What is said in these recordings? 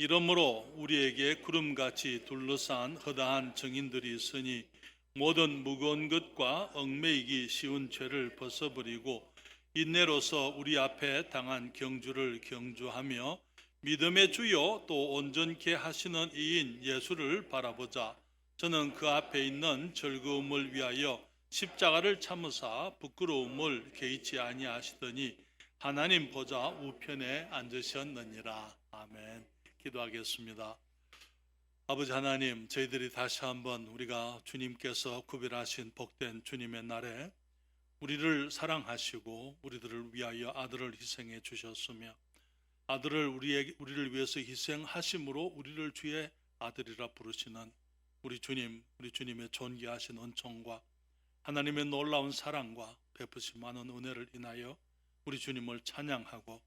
이러므로 우리에게 구름같이 둘러싼 허다한 증인들이 있으니 모든 무거운 것과 얽매이기 쉬운 죄를 벗어버리고 인내로서 우리 앞에 당한 경주를 경주하며 믿음의 주요 또 온전케 하시는 이인 예수를 바라보자. 저는 그 앞에 있는 즐거움을 위하여 십자가를 참으사 부끄러움을 개의치 아니하시더니 하나님 보좌 우편에 앉으셨느니라. 아멘. 기도하겠습니다. 아버지 하나님, 저희들이 다시 한번 우리가 주님께서 구별하신 복된 주님의 날에 우리를 사랑하시고 우리들을 위하여 아들을 희생해 주셨으며 아들을 우리를 위해서 희생하심으로 우리를 주의 아들이라 부르시는 우리 주님, 우리 주님의 존귀하신 은총과 하나님의 놀라운 사랑과 베푸신 많은 은혜를 인하여 우리 주님을 찬양하고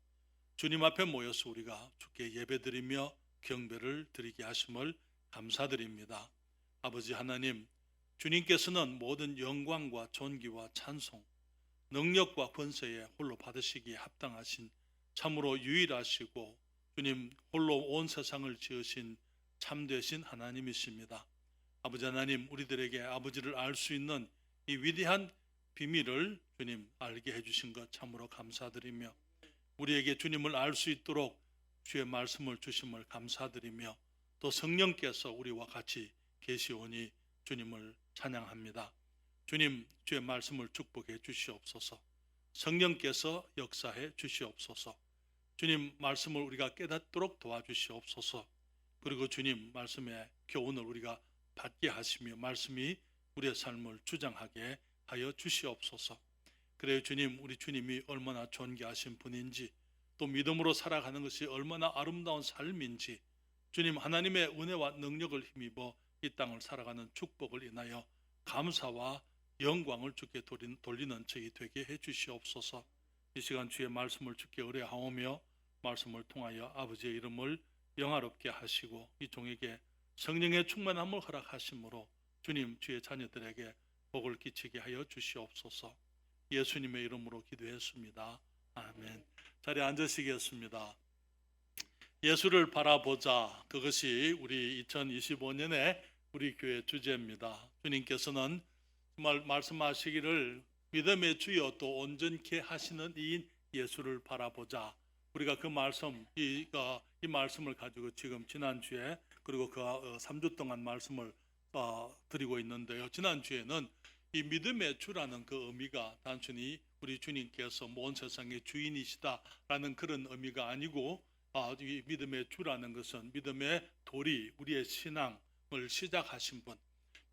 주님 앞에 모여서 우리가 주께 예배드리며 경배를 드리게 하심을 감사드립니다. 아버지 하나님, 주님께서는 모든 영광과 존귀와 찬송, 능력과 권세에 홀로 받으시기에 합당하신 참으로 유일하시고 주님 홀로 온 세상을 지으신 참되신 하나님이십니다. 아버지 하나님, 우리들에게 아버지를 알 수 있는 이 위대한 비밀을 주님 알게 해주신 것 참으로 감사드리며 우리에게 주님을 알 수 있도록 주의 말씀을 주심을 감사드리며 또 성령께서 우리와 같이 계시오니 주님을 찬양합니다. 주님, 주의 말씀을 축복해 주시옵소서. 성령께서 역사해 주시옵소서. 주님 말씀을 우리가 깨닫도록 도와주시옵소서. 그리고 주님 말씀의 교훈을 우리가 받게 하시며 말씀이 우리의 삶을 주장하게 하여 주시옵소서. 그래요 주님, 우리 주님이 얼마나 존귀하신 분인지 또 믿음으로 살아가는 것이 얼마나 아름다운 삶인지 주님 하나님의 은혜와 능력을 힘입어 이 땅을 살아가는 축복을 인하여 감사와 영광을 주께 돌리는 저희 되게 해주시옵소서. 이 시간 주의 말씀을 주께 의뢰하오며 말씀을 통하여 아버지의 이름을 영화롭게 하시고 이 종에게 성령의 충만함을 허락하심으로 주님 주의 자녀들에게 복을 끼치게 하여 주시옵소서. 예수님의 이름으로 기도했습니다. 아멘. 자리에 앉으시겠습니다. 예수를 바라보자. 그것이 우리 2025년의 우리 교회 주제입니다. 주님께서는 정말 말씀하시기를 믿음의 주여 또 온전케 하시는 이인 예수를 바라보자. 우리가 그 말씀, 이 말씀을 가지고 지금 지난주에 그리고 그 3주 동안 말씀을 드리고 있는데요. 지난주에는 이 믿음의 주라는 그 의미가 단순히 우리 주님께서 온 세상의 주인이시다라는 그런 의미가 아니고 이 믿음의 주라는 것은 믿음의 도리, 우리의 신앙을 시작하신 분,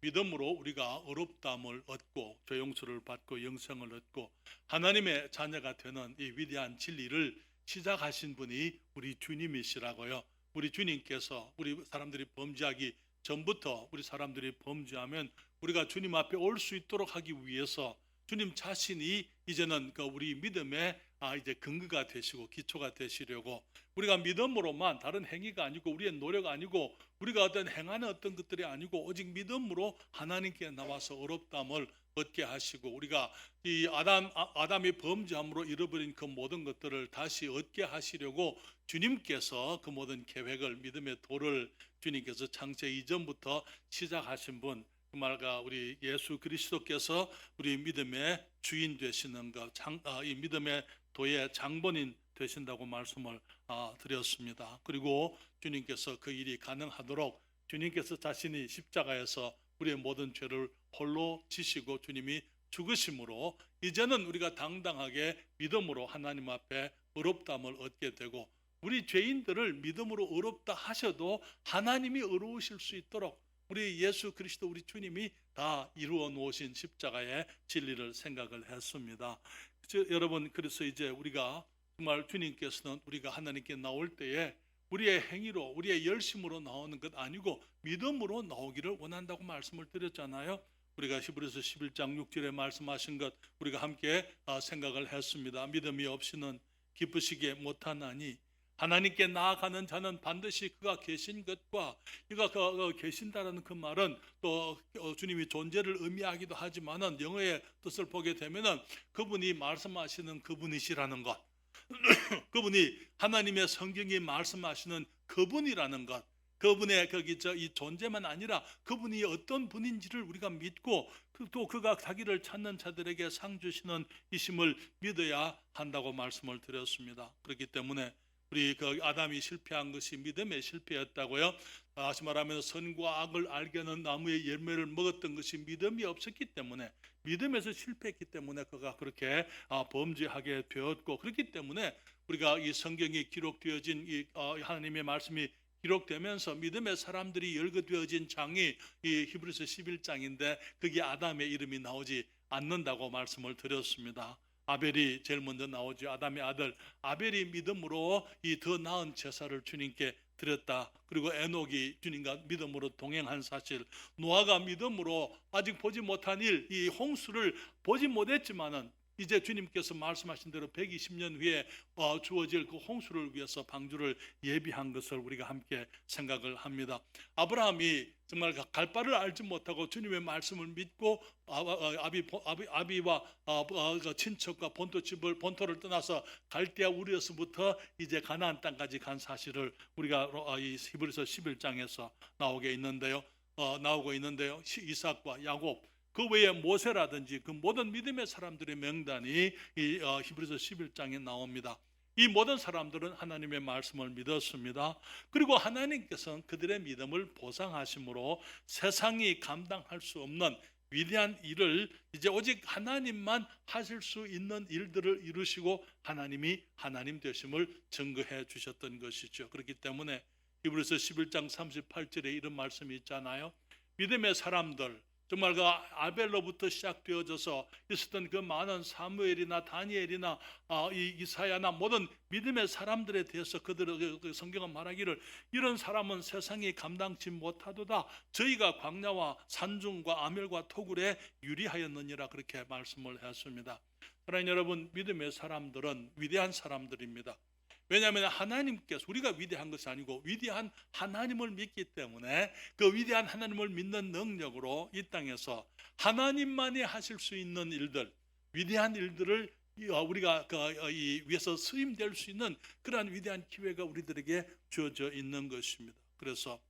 믿음으로 우리가 어렵다함을 얻고 죄용서를 받고 영생을 얻고 하나님의 자녀가 되는 이 위대한 진리를 시작하신 분이 우리 주님이시라고요. 우리 주님께서 우리 사람들이 범죄하기 전부터 우리 사람들이 범죄하면 우리가 주님 앞에 올 수 있도록 하기 위해서 주님 자신이 이제는 우리 믿음의 이제 근거가 되시고 기초가 되시려고 우리가 믿음으로만 다른 행위가 아니고 우리의 노력 아니고 우리가 어떤 행하는 어떤 것들이 아니고 오직 믿음으로 하나님께 나와서 어렵담을 얻게 하시고 우리가 이 아담이 범죄함으로 잃어버린 그 모든 것들을 다시 얻게 하시려고 주님께서 그 모든 계획을 믿음의 도를 주님께서 창세 이전부터 시작하신 분, 그 말과 우리 예수 그리스도께서 우리 믿음의 주인 되시는 것, 이 믿음의 도의 장본인 되신다고 말씀을 드렸습니다. 그리고 주님께서 그 일이 가능하도록 주님께서 자신이 십자가에서 우리의 모든 죄를 홀로 지시고 주님이 죽으심으로 이제는 우리가 당당하게 믿음으로 하나님 앞에 의롭다함을 얻게 되고 우리 죄인들을 믿음으로 의롭다 하셔도 하나님이 의로우실 수 있도록 우리 예수 그리스도 우리 주님이 다 이루어 놓으신 십자가의 진리를 생각을 했습니다. 여러분, 그래서 이제 우리가 정말 주님께서는 우리가 하나님께 나올 때에 우리의 행위로 우리의 열심으로 나오는 것 아니고 믿음으로 나오기를 원한다고 말씀을 드렸잖아요. 우리가 히브리서 11장 6절에 말씀하신 것 우리가 함께 생각을 했습니다. 믿음이 없이는 기쁘시게 못하나니 하나님께 나아가는 자는 반드시 그가 계신 것과 그가 계신다라는 그 말은 또 주님이 존재를 의미하기도 하지만은 영어의 뜻을 보게 되면은 그분이 말씀하시는 그분이시라는 것, 그분이 하나님의 성경이 말씀하시는 그분이라는 것, 그분의 이 존재만 아니라 그분이 어떤 분인지를 우리가 믿고 또 그가 자기를 찾는 자들에게 상 주시는 이심을 믿어야 한다고 말씀을 드렸습니다. 그렇기 때문에 우리 아담이 실패한 것이 믿음의 실패였다고요. 다시 말하면 선과 악을 알게 하는 나무의 열매를 먹었던 것이 믿음이 없었기 때문에, 믿음에서 실패했기 때문에 그가 그렇게 범죄하게 되었고, 그렇기 때문에 우리가 이 성경이 기록되어진 이 하나님의 말씀이 기록되면서 믿음의 사람들이 열거되어진 장이 이 히브리서 11장인데 거기에 아담의 이름이 나오지 않는다고 말씀을 드렸습니다. 아벨이 제일 먼저 나오죠. 아담의 아들 아벨이 믿음으로 이 더 나은 제사를 주님께 드렸다. 그리고 에녹이 주님과 믿음으로 동행한 사실, 노아가 믿음으로 아직 보지 못한 일, 이 홍수를 보지 못했지만은 이제 주님께서 말씀하신 대로 120년 후에 주어질 그 홍수를 위해서 방주를 예비한 것을 우리가 함께 생각을 합니다. 아브라함이 정말 갈 바를 알지 못하고 주님의 말씀을 믿고 아비와 친척과 본토를 떠나서 갈대아 우르에서부터 이제 가나안 땅까지 간 사실을 우리가 이 히브리서 11장에서 나오고 있는데요. 이삭과 야곱, 그 외에 모세라든지 그 모든 믿음의 사람들의 명단이 이 히브리서 11장에 나옵니다. 이 모든 사람들은 하나님의 말씀을 믿었습니다. 그리고 하나님께서는 그들의 믿음을 보상하심으로 세상이 감당할 수 없는 위대한 일을 이제 오직 하나님만 하실 수 있는 일들을 이루시고 하나님이 하나님 되심을 증거해 주셨던 것이죠. 그렇기 때문에 히브리서 11장 38절에 이런 말씀이 있잖아요. 믿음의 사람들, 정말 그 아벨로부터 시작되어져서 있었던 그 많은 사무엘이나 다니엘이나 이사야나 모든 믿음의 사람들에 대해서 그들의 성경은 말하기를, 이런 사람은 세상이 감당치 못하도다. 저희가 광야와 산중과 아멜과 토굴에 유리하였느니라, 그렇게 말씀을 했습니다. 사랑하는 여러분, 믿음의 사람들은 위대한 사람들입니다. 왜냐하면 하나님께서, 우리가 위대한 것이 아니고 위대한 하나님을 믿기 때문에 그 위대한 하나님을 믿는 능력으로 이 땅에서 하나님만이 하실 수 있는 일들, 위대한 일들을 우리가 위해서 쓰임될 수 있는 그러한 위대한 기회가 우리들에게 주어져 있는 것입니다. 그래서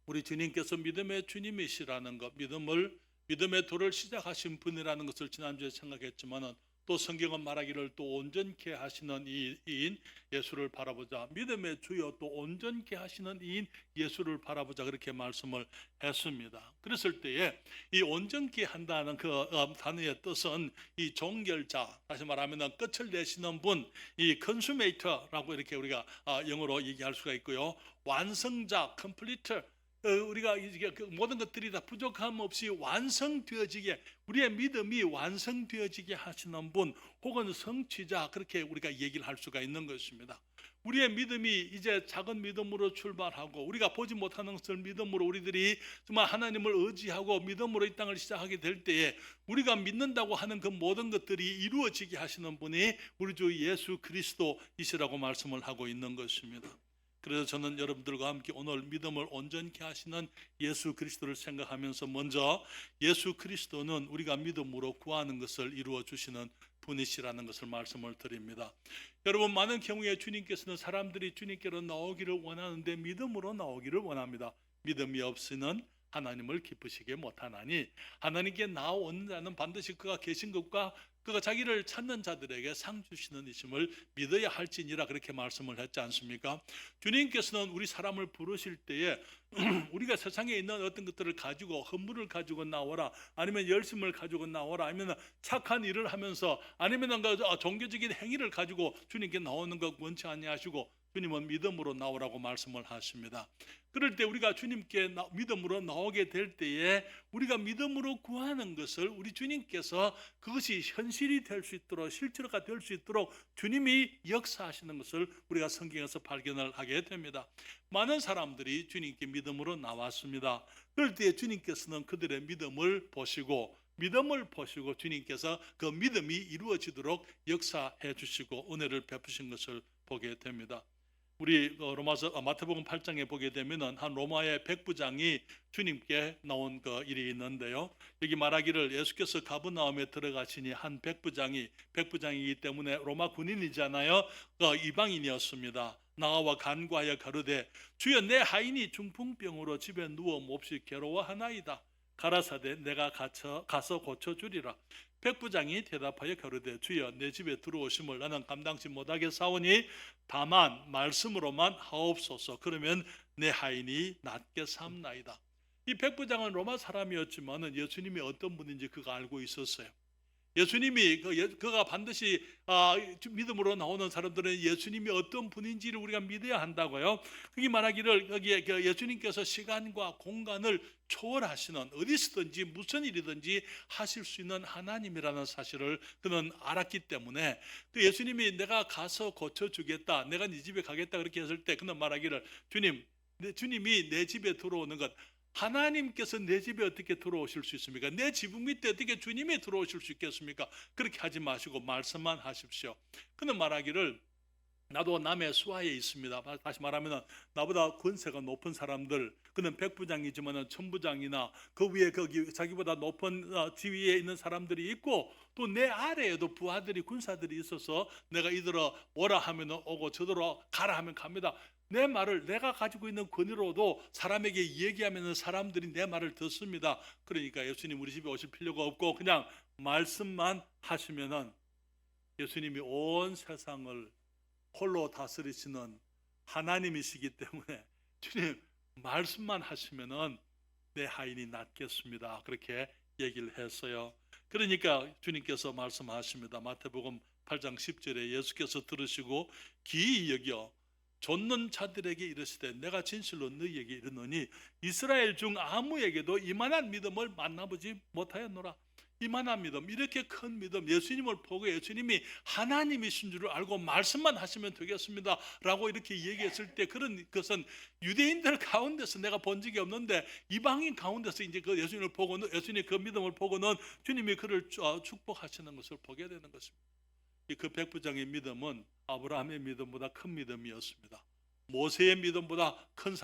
우리 주님께서 믿음의 주님이시라는 것, 믿음의 도를 시작하신 분이라는 것을 지난주에 생각했지만은, 또 성경은 말하기를 또 온전케 하시는 이인 예수를 바라보자, 믿음의 주여 또 온전케 하시는 이인 예수를 바라보자, 그렇게 말씀을 했습니다. 그랬을 때에 이 온전케 한다는 그 단어의 뜻은 이 종결자, 다시 말하면 끝을 내시는 분, 이 컨슈메이터라고 이렇게 우리가 영어로 얘기할 수가 있고요. 완성자, 컴플리터, 우리가 이게 모든 것들이 다 부족함 없이 완성되어지게, 우리의 믿음이 완성되어지게 하시는 분, 혹은 성취자, 그렇게 우리가 얘기를 할 수가 있는 것입니다. 우리의 믿음이 이제 작은 믿음으로 출발하고, 우리가 보지 못하는 것을 믿음으로 우리들이 정말 하나님을 의지하고 믿음으로 이 땅을 시작하게 될 때에 우리가 믿는다고 하는 그 모든 것들이 이루어지게 하시는 분이 우리 주 예수 그리스도이시라고 말씀을 하고 있는 것입니다. 그래서 저는 여러분들과 함께 오늘 믿음을 온전케 하시는 예수 그리스도를 생각하면서, 먼저 예수 그리스도는 우리가 믿음으로 구하는 것을 이루어 주시는 분이시라는 것을 말씀을 드립니다. 여러분, 많은 경우에 주님께서는 사람들이 주님께로 나오기를 원하는데 믿음으로 나오기를 원합니다. 믿음이 없이는 하나님을 기쁘시게 못하나니, 하나님께 나오는 자는 반드시 그가 계신 것과 그가 자기를 찾는 자들에게 상 주시는 이심을 믿어야 할지니라, 그렇게 말씀을 했지 않습니까? 주님께서는 우리 사람을 부르실 때에 우리가 세상에 있는 어떤 것들을 가지고, 헌물을 가지고 나오라, 아니면 열심을 가지고 나오라, 아니면 착한 일을 하면서, 아니면 종교적인 행위를 가지고 주님께 나오는 것 원치 아니하시고, 주님은 믿음으로 나오라고 말씀을 하십니다. 그럴 때 우리가 주님께 믿음으로 나오게 될 때에 우리가 믿음으로 구하는 것을 우리 주님께서 그것이 현실이 될 수 있도록, 실체가 될 수 있도록 주님이 역사하시는 것을 우리가 성경에서 발견을 하게 됩니다. 많은 사람들이 주님께 믿음으로 나왔습니다. 그럴 때 주님께서는 그들의 믿음을 보시고 주님께서 그 믿음이 이루어지도록 역사해 주시고 은혜를 베푸신 것을 보게 됩니다. 우리 로마서 마태복음 8장에 보게 되면은 한 로마의 백부장이 주님께 나온 그 일이 있는데요. 여기 말하기를 예수께서 가버나움에 들어가시니 한 백부장이기 때문에 로마 군인이잖아요. 그 이방인이었습니다. 나와 간과하여 가로되 주여 내 하인이 중풍병으로 집에 누워 몹시 괴로워하나이다. 가라사대 내가 가서 고쳐주리라. 백부장이 대답하여 가로되 주여 내 집에 들어오심을 나는 감당치 못하겠사오니 다만 말씀으로만 하옵소서. 그러면 내 하인이 낫게 삼나이다. 이 백부장은 로마 사람이었지만은 예수님이 어떤 분인지 그가 알고 있었어요. 예수님이 그가 반드시 믿음으로 나오는 사람들은 예수님이 어떤 분인지를 우리가 믿어야 한다고요. 그게 말하기를 여기에 예수님께서 시간과 공간을 초월하시는, 어디서든지 무슨 일이든지 하실 수 있는 하나님이라는 사실을 그는 알았기 때문에 그 예수님이 내가 가서 고쳐주겠다, 내가 네 집에 가겠다 그렇게 했을 때 그는 말하기를 주님이 내 집에 들어오는 것, 하나님께서 내 집에 어떻게 들어오실 수 있습니까? 내 지붕 밑에 어떻게 주님이 들어오실 수 있겠습니까? 그렇게 하지 마시고 말씀만 하십시오. 그는 말하기를 나도 남의 수하에 있습니다. 다시 말하면 나보다 권세가 높은 사람들, 그는 백부장이지만 천부장이나 그 위에 거기 자기보다 높은 지위에 있는 사람들이 있고 또 내 아래에도 부하들이 군사들이 있어서 내가 이들어 오라 하면 오고 저들어 가라 하면 갑니다. 내 말을 내가 가지고 있는 권위로도 사람에게 얘기하면 사람들이 내 말을 듣습니다. 그러니까 예수님 우리 집에 오실 필요가 없고 그냥 말씀만 하시면은 예수님이 온 세상을 홀로 다스리시는 하나님이시기 때문에 주님 말씀만 하시면은 내 하인이 낫겠습니다. 그렇게 얘기를 했어요. 그러니까 주님께서 말씀하십니다. 마태복음 8장 10절에 예수께서 들으시고 기이 여겨 좇는 자들에게 이르시되 내가 진실로 너희에게 이르노니 이스라엘 중 아무에게도 이만한 믿음을 만나보지 못하였노라. 이만한 믿음, 이렇게 큰 믿음, 예수님을 보고 예수님이 하나님이신 줄을 알고 말씀만 하시면 되겠습니다 라고 이렇게 얘기했을 때 그런 것은 유대인들 가운데서 내가 본 적이 없는데 이방인 가운데서 이제 그 예수님을 보고는, 예수님의 그 믿음을 보고는 주님이 그를 축복하시는 것을 보게 되는 것입니다. 그 백부장의 믿음은 아브라함의 믿음보다 큰 믿음이었습니다. 모세의 믿음보다 큰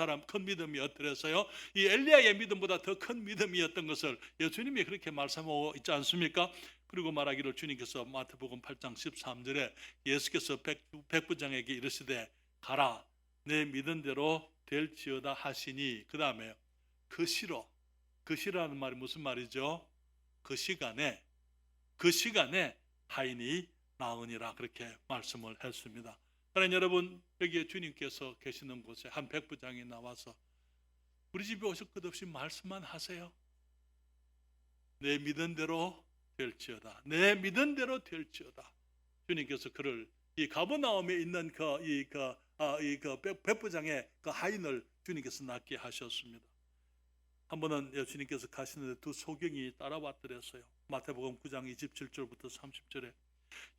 믿음이었더라서요. 이 엘리야의 믿음보다 더 큰 믿음이었던 것을 예수님이 그렇게 말씀하고 있지 않습니까? 그리고 말하기를 주님께서 마태복음 8장 13절에 예수께서 백부장에게 이르시되 가라 내 믿은 대로 될지어다 하시니 그 다음에 그 시라는 말이 무슨 말이죠? 그 시간에 하인이 나으니라 그렇게 말씀을 했습니다. 그러나 여러분 여기에 주님께서 계시는 곳에 한 백부장이 나와서 우리 집에 오실 것 없이 말씀만 하세요. 내 믿은 대로 될지어다. 내 믿은 대로 될지어다. 주님께서 그를 이 가버나움에 있는 백부장의 그 하인을 주님께서 낫게 하셨습니다. 한 번은 예수님께서 가시는데 두 소경이 따라왔더랬어요. 마태복음 9장 27절부터 30절에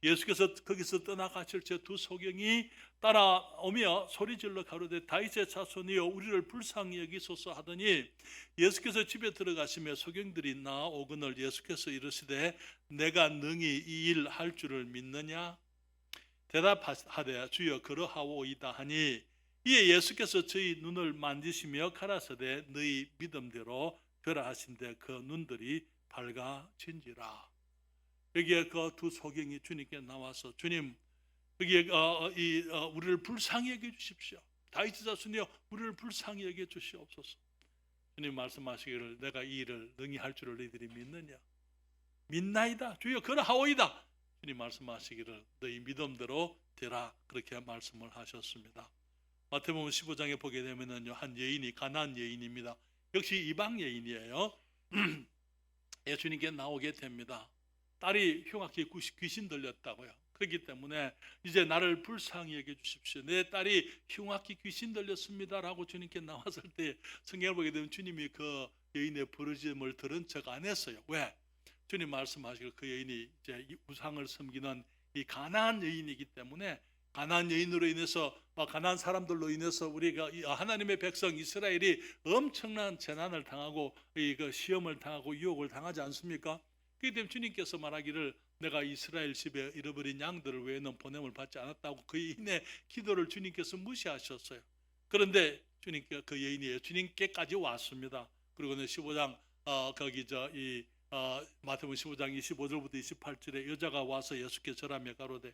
예수께서 거기서 떠나가실 때 두 소경이 따라오며 소리질러 가로되 다윗의 자손이여 우리를 불쌍히 여기소서 하더니 예수께서 집에 들어가시며 소경들이 나오거늘 예수께서 이르시되 내가 능히 이 일 할 줄을 믿느냐? 대답하되 주여 그러하오이다 하니 이에 예수께서 저희 눈을 만지시며 가라사대 너희 믿음대로 되라 하신대 그 눈들이 밝아진지라. 여기에 그 두 소경이 주님께 나와서 주님 여기에 우리를 불쌍히 여겨 주십시오. 다윗의 자손이여 우리를 불쌍히 여겨 주시옵소서. 주님 말씀하시기를 내가 이 일을 능히 할 줄을 너희들이 믿느냐? 믿나이다. 주여 그러하오이다. 주님 말씀하시기를 너희 믿음대로 되라 그렇게 말씀을 하셨습니다. 마태복음 15장에 보게 되면은요 한 여인이 가나안 여인입니다. 역시 이방 여인이에요. 예수님께 나오게 됩니다. 딸이 흉악히 귀신 들렸다고요. 그렇기 때문에 이제 나를 불쌍히 여겨 주십시오. 내 딸이 흉악히 귀신 들렸습니다라고 주님께 나왔을 때 성경을 보게 되면 주님이 그 여인의 부르짖음을 들은 척 안 했어요. 왜? 주님 말씀하시길 그 여인이 이제 우상을 섬기는 이 가나안 여인이기 때문에 가나안 여인으로 인해서 가나안 사람들로 인해서 우리가 하나님의 백성 이스라엘이 엄청난 재난을 당하고 그 시험을 당하고 유혹을 당하지 않습니까? 그렇기 때문에 주님께서 말하기를 내가 이스라엘 집에 잃어버린 양들을 외에는 보냄을 받지 않았다고 그 여인의 기도를 주님께서 무시하셨어요. 그런데 주님께 그 여인이 주님께까지 왔습니다. 그리고는 15장 마태복음 15장 25절부터 28절에 여자가 와서 예수께 절하며 가로되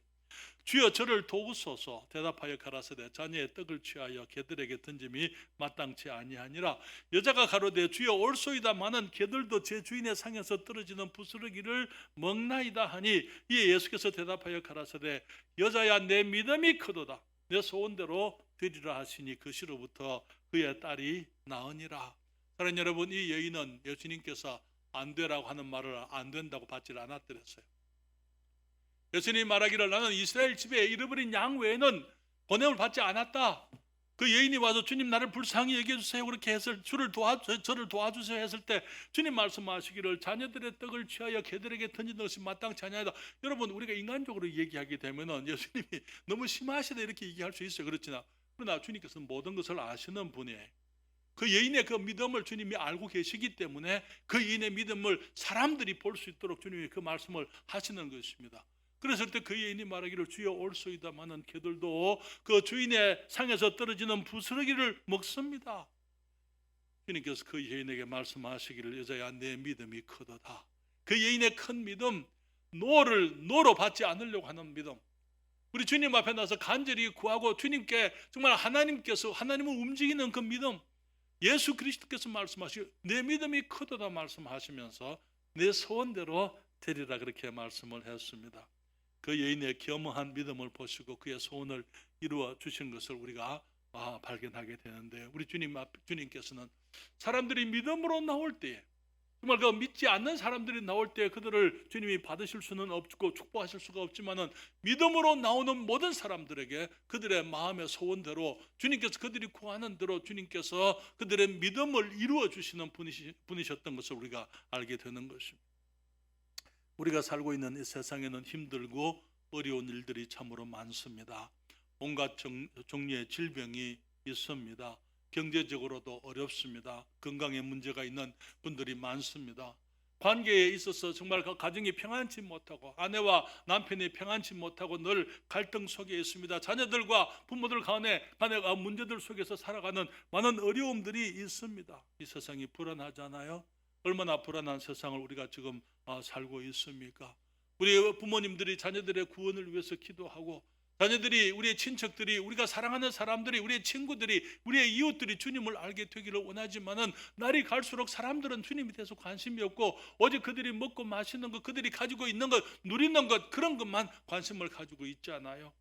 주여 저를 도우소서. 대답하여 가라사대 자녀의 떡을 취하여 개들에게 던짐이 마땅치 아니하니라. 여자가 가로되 주여 올소이다마는 개들도 제 주인의 상에서 떨어지는 부스러기를 먹나이다 하니 이에 예수께서 대답하여 가라사대 여자야 내 믿음이 크도다. 내 소원대로 되리라 하시니 그 시로부터 그의 딸이 나으니라. 사랑하는 여러분, 이 여인은 예수님께서 안 되라고 하는 말을 안 된다고 받지 않았더랬어요. 예수님이 말하기를 나는 이스라엘 집에 잃어버린 양 외에는 보냄을 받지 않았다. 그 여인이 와서 주님 나를 불쌍히 여겨주세요 그렇게 했을 저를 도와주세요 했을 때 주님 말씀하시기를 자녀들의 떡을 취하여 개들에게 던지는 것이 마땅치 아니하다. 여러분, 우리가 인간적으로 얘기하게 되면은 예수님이 너무 심하시다 이렇게 얘기할 수 있어요. 그러나 주님께서는 모든 것을 아시는 분이에요. 그 여인의 그 믿음을 주님이 알고 계시기 때문에 그 여인의 믿음을 사람들이 볼 수 있도록 주님이 그 말씀을 하시는 것입니다. 그랬을 때 그 여인이 말하기를 주여 올소이다마는 개들도 그 주인의 상에서 떨어지는 부스러기를 먹습니다. 주님께서 그 여인에게 말씀하시기를 여자야 내 믿음이 크도다. 그 여인의 큰 믿음, 노로 받지 않으려고 하는 믿음, 우리 주님 앞에 나서 간절히 구하고 주님께 정말 하나님을 움직이는 그 믿음, 예수 그리스도께서 말씀하시고 내 믿음이 크도다 말씀하시면서 내 소원대로 되리라 그렇게 말씀을 했습니다. 그 여인의 겸허한 믿음을 보시고 그의 소원을 이루어 주신 것을 우리가 발견하게 되는데, 우리 주님께서는 사람들이 믿음으로 나올 때에, 정말 그 믿지 않는 사람들이 나올 때 그들을 주님이 받으실 수는 없고 축복하실 수가 없지만은 믿음으로 나오는 모든 사람들에게 그들의 마음의 소원대로 주님께서 그들이 구하는 대로 주님께서 그들의 믿음을 이루어 주시는 분이셨던 것을 우리가 알게 되는 것입니다. 우리가 살고 있는 이 세상에는 힘들고 어려운 일들이 참으로 많습니다. 온갖 종류의 질병이 있습니다. 경제적으로도 어렵습니다. 건강에 문제가 있는 분들이 많습니다. 관계에 있어서 정말 그 가정이 평안치 못하고 아내와 남편이 평안치 못하고 늘 갈등 속에 있습니다. 자녀들과 부모들 간의 문제들 속에서 살아가는 많은 어려움들이 있습니다. 이 세상이 불안하잖아요. 얼마나 불안한 세상을 우리가 지금 살고 있습니까? 우리 부모님들이 자녀들의 구원을 위해서 기도하고, 자녀들이, 우리의 친척들이, 우리가 사랑하는 사람들이, 우리의 친구들이, 우리의 이웃들이 주님을 알게 되기를 원하지만은 날이 갈수록 사람들은 주님에 대해서 관심이 없고 오직 그들이 먹고 마시는 것, 그들이 가지고 있는 것, 누리는 것, 그런 것만 관심을 가지고 있잖아요.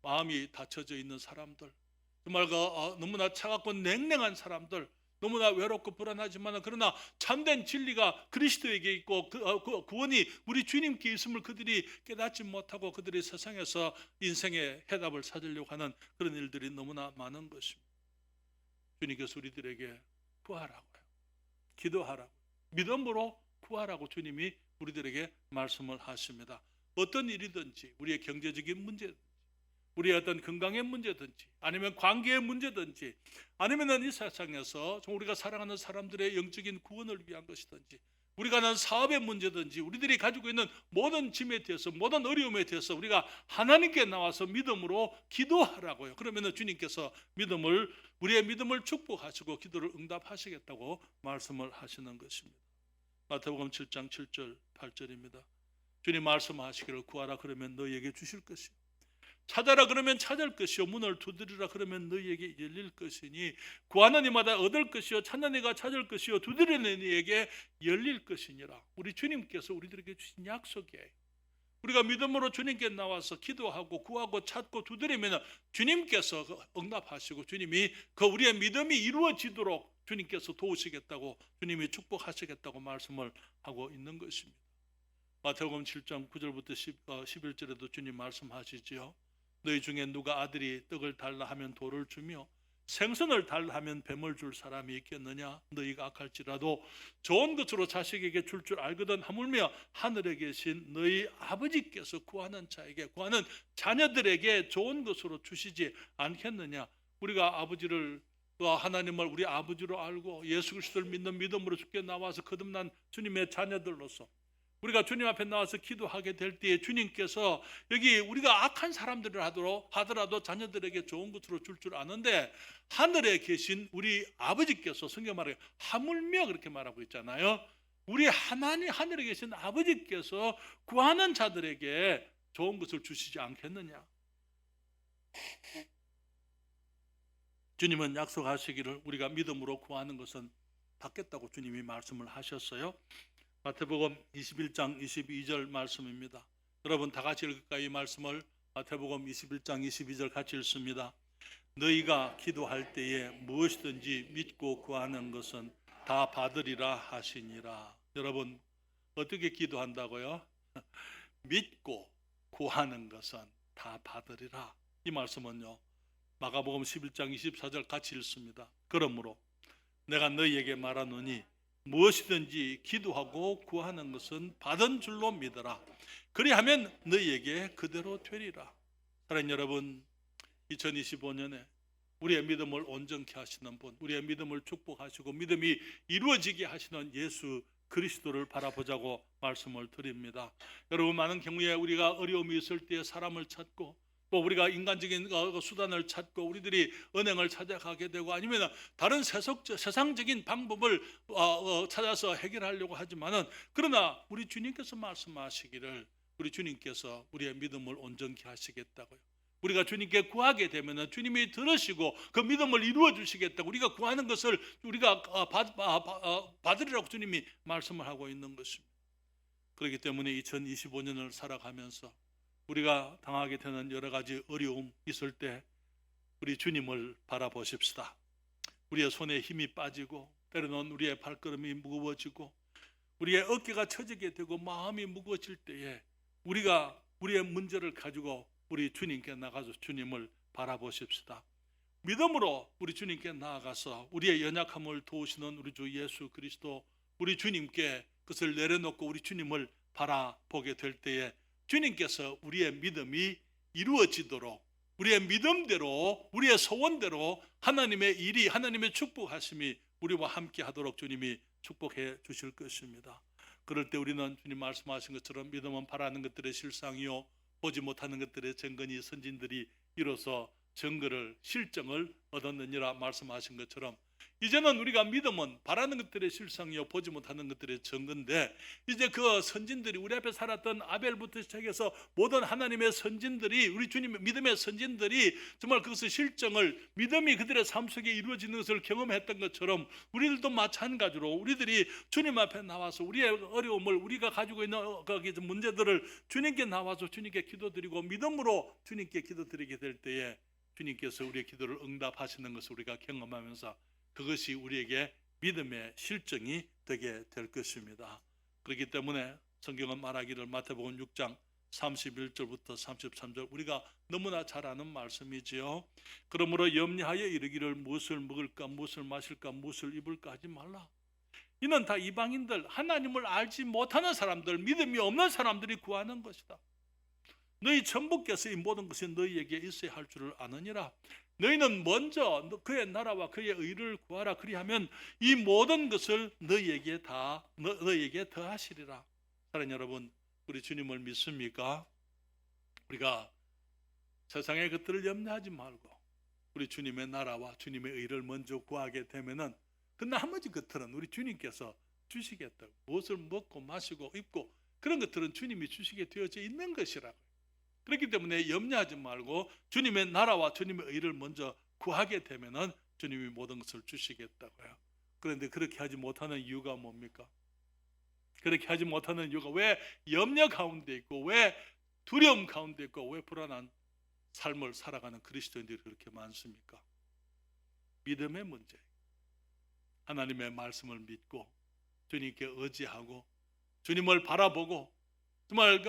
마음이 닫혀져 있는 사람들, 정말 너무나 차갑고 냉랭한 사람들, 너무나 외롭고 불안하지만 그러나 참된 진리가 그리스도에게 있고 그 구원이 우리 주님께 있음을 그들이 깨닫지 못하고 그들이 세상에서 인생의 해답을 찾으려고 하는 그런 일들이 너무나 많은 것입니다. 주님께서 우리들에게 구하라고요, 기도하라고, 믿음으로 구하라고 주님이 우리들에게 말씀을 하십니다. 어떤 일이든지, 우리의 경제적인 문제, 우리의 어떤 건강의 문제든지, 아니면 관계의 문제든지, 아니면 이 세상에서 우리가 사랑하는 사람들의 영적인 구원을 위한 것이든지, 우리가 하는 사업의 문제든지, 우리들이 가지고 있는 모든 짐에 대해서, 모든 어려움에 대해서 우리가 하나님께 나와서 믿음으로 기도하라고요. 그러면 주님께서 우리의 믿음을 축복하시고 기도를 응답하시겠다고 말씀을 하시는 것입니다. 마태복음 7장 7절 8절입니다. 주님 말씀하시기를 구하라 그러면 너희에게 주실 것이요, 찾아라 그러면 찾을 것이요, 문을 두드리라 그러면 너희에게 열릴 것이니 구하는 이마다 얻을 것이요, 찾는 이가 찾을 것이요, 두드리는 이에게 열릴 것이니라. 우리 주님께서 우리들에게 주신 약속이에요. 우리가 믿음으로 주님께 나와서 기도하고 구하고 찾고 두드리면 주님께서 응답하시고 주님이 우리의 믿음이 이루어지도록 주님께서 도우시겠다고, 주님이 축복하시겠다고 말씀을 하고 있는 것입니다. 마태복음 7장 9절부터 11절에도 주님 말씀하시지요. 너희 중에 누가 아들이 떡을 달라 하면 돌을 주며 생선을 달라 하면 뱀을 줄 사람이 있겠느냐? 너희가 악할지라도 좋은 것으로 자식에게 줄 알거든 하물며 하늘에 계신 너희 아버지께서 구하는 자녀들에게 좋은 것으로 주시지 않겠느냐? 우리가 아버지를, 하나님을 우리 아버지로 알고 예수 그리스도를 믿는 믿음으로 주께 나와서 거듭난 주님의 자녀들로서 우리가 주님 앞에 나와서 기도하게 될 때에 주님께서 여기 우리가 악한 사람들을 하더라도 자녀들에게 좋은 것으로 줄 줄 아는데, 하늘에 계신 우리 아버지께서, 성경 말에 하물며 그렇게 말하고 있잖아요. 우리 하나님, 하늘에 계신 아버지께서 구하는 자들에게 좋은 것을 주시지 않겠느냐. 주님은 약속하시기를 우리가 믿음으로 구하는 것은 받겠다고 주님이 말씀을 하셨어요. 마태복음 21장 22절 말씀입니다. 여러분 다 같이 읽을까요? 이 말씀을 마태복음 21장 22절 같이 읽습니다. 너희가 기도할 때에 무엇이든지 믿고 구하는 것은 다 받으리라 하시니라. 여러분 어떻게 기도한다고요? 믿고 구하는 것은 다 받으리라. 이 말씀은요, 마가복음 11장 24절 같이 읽습니다. 그러므로 내가 너희에게 말하노니 무엇이든지 기도하고 구하는 것은 받은 줄로 믿어라. 그리하면 너희에게 그대로 되리라. 사랑하는 여러분, 2025년에 우리의 믿음을 온전케 하시는 분, 우리의 믿음을 축복하시고 믿음이 이루어지게 하시는 예수 그리스도를 바라보자고 말씀을 드립니다. 여러분, 많은 경우에 우리가 어려움이 있을 때 사람을 찾고, 또 우리가 인간적인 수단을 찾고 우리들이 은행을 찾아가게 되고, 아니면 다른 세상적인 방법을 찾아서 해결하려고 하지만은, 그러나 우리 주님께서 말씀하시기를 우리 주님께서 우리의 믿음을 온전케 하시겠다고요. 우리가 주님께 구하게 되면 주님이 들으시고 그 믿음을 이루어 주시겠다고, 우리가 구하는 것을 우리가 받으리라고 주님이 말씀을 하고 있는 것입니다. 그렇기 때문에 2025년을 살아가면서 우리가 당하게 되는 여러 가지 어려움 있을 때 우리 주님을 바라보십시다. 우리의 손에 힘이 빠지고 때로는 우리의 발걸음이 무거워지고 우리의 어깨가 처지게 되고 마음이 무거워질 때에 우리가 우리의 문제를 가지고 우리 주님께 나가서 주님을 바라보십시다. 믿음으로 우리 주님께 나아가서 우리의 연약함을 도우시는 우리 주 예수 그리스도, 우리 주님께 그것을 내려놓고 우리 주님을 바라보게 될 때에 주님께서 우리의 믿음이 이루어지도록, 우리의 믿음대로, 우리의 소원대로 하나님의 일이, 하나님의 축복하심이 우리와 함께 하도록 주님이 축복해 주실 것입니다. 그럴 때 우리는 주님 말씀하신 것처럼 믿음은 바라는 것들의 실상이요 보지 못하는 것들의 증거니 선진들이 이로써 증거를, 실정을 얻었느니라 말씀하신 것처럼, 이제는 우리가 믿음은 바라는 것들의 실상이요 보지 못하는 것들의 증거인데, 이제 그 선진들이, 우리 앞에 살았던 아벨부터 시작해서 모든 하나님의 선진들이, 우리 주님의 믿음의 선진들이 정말 그것의 실정을, 믿음이 그들의 삶 속에 이루어지는 것을 경험했던 것처럼 우리들도 마찬가지로 우리들이 주님 앞에 나와서 우리의 어려움을, 우리가 가지고 있는 문제들을 주님께 나와서 주님께 기도드리고 믿음으로 주님께 기도드리게 될 때에 주님께서 우리의 기도를 응답하시는 것을 우리가 경험하면서 그것이 우리에게 믿음의 실정이 되게 될 것입니다. 그렇기 때문에 성경은 말하기를, 마태복음 6장 31절부터 33절 우리가 너무나 잘 아는 말씀이지요. 그러므로 염려하여 이르기를 무엇을 먹을까, 무엇을 마실까, 무엇을 입을까 하지 말라. 이는 다 이방인들, 하나님을 알지 못하는 사람들, 믿음이 없는 사람들이 구하는 것이다. 너희 천부께서 이 모든 것이 너희에게 있어야 할 줄을 아느니라. 너희는 먼저 그의 나라와 그의 의를 구하라. 그리하면 이 모든 것을 너희에게 더하시리라. 사랑하는 여러분, 우리 주님을 믿습니까? 우리가 세상의 것들을 염려하지 말고 우리 주님의 나라와 주님의 의를 먼저 구하게 되면은 그 나머지 것들은 우리 주님께서 주시겠다고, 무엇을 먹고 마시고 입고 그런 것들은 주님이 주시게 되어져 있는 것이라고. 그렇기 때문에 염려하지 말고 주님의 나라와 주님의 의를 먼저 구하게 되면은 주님이 모든 것을 주시겠다고요. 그런데 그렇게 하지 못하는 이유가 뭡니까? 그렇게 하지 못하는 이유가, 왜 염려 가운데 있고 왜 두려움 가운데 있고 왜 불안한 삶을 살아가는 그리스도인들이 그렇게 많습니까? 믿음의 문제. 하나님의 말씀을 믿고 주님께 의지하고 주님을 바라보고 정말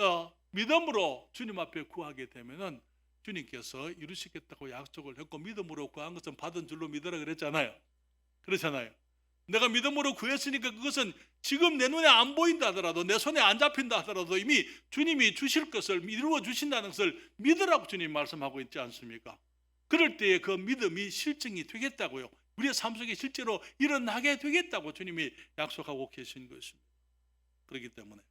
믿음으로 주님 앞에 구하게 되면은 주님께서 이루시겠다고 약속을 했고, 믿음으로 구한 것은 받은 줄로 믿으라 그랬잖아요. 그렇잖아요. 내가 믿음으로 구했으니까 그것은 지금 내 눈에 안 보인다 하더라도, 내 손에 안 잡힌다 하더라도 이미 주님이 주실 것을 이루어 주신다는 것을 믿으라고 주님 말씀하고 있지 않습니까? 그럴 때에 그 믿음이 실증이 되겠다고요. 우리의 삶 속에 실제로 일어나게 되겠다고 주님이 약속하고 계신 것입니다. 그렇기 때문에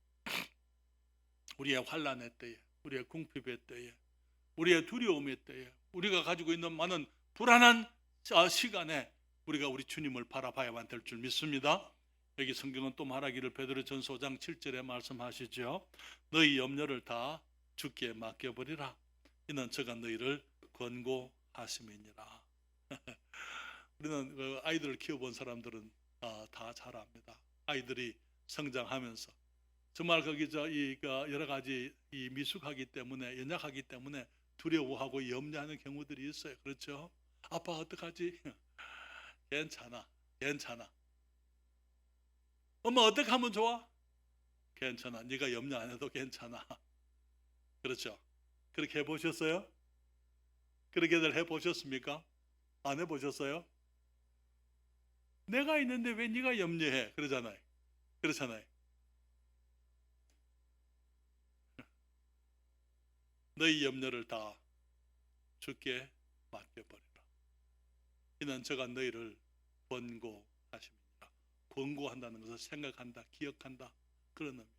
우리의 환난의 때에, 우리의 궁핍의 때에, 우리의 두려움의 때에, 우리가 가지고 있는 많은 불안한 시간에 우리가 우리 주님을 바라봐야만 될 줄 믿습니다. 여기 성경은 또 말하기를 베드로전서 5장 7절에 말씀하시죠. 너희 염려를 다 주께 맡겨버리라. 이는 저가 너희를 권고하심이니라. 우리는 아이들을 키워본 사람들은 다 잘 압니다. 아이들이 성장하면서 정말 거기 여러 가지 미숙하기 때문에, 연약하기 때문에 두려워하고 염려하는 경우들이 있어요. 그렇죠? 아빠 어떡하지? 괜찮아. 엄마 어떻게 하면 좋아? 괜찮아. 네가 염려 안 해도 괜찮아. 그렇죠? 그렇게 해보셨어요? 그렇게들 해보셨습니까? 안 해보셨어요? 내가 있는데 왜 네가 염려해? 그러잖아요. 그렇잖아요. 너희 염려를 다 주께 맡겨버리라. 이는 저가 너희를 권고하십니다. 권고한다는 것을 생각한다, 기억한다, 그런 의미예요.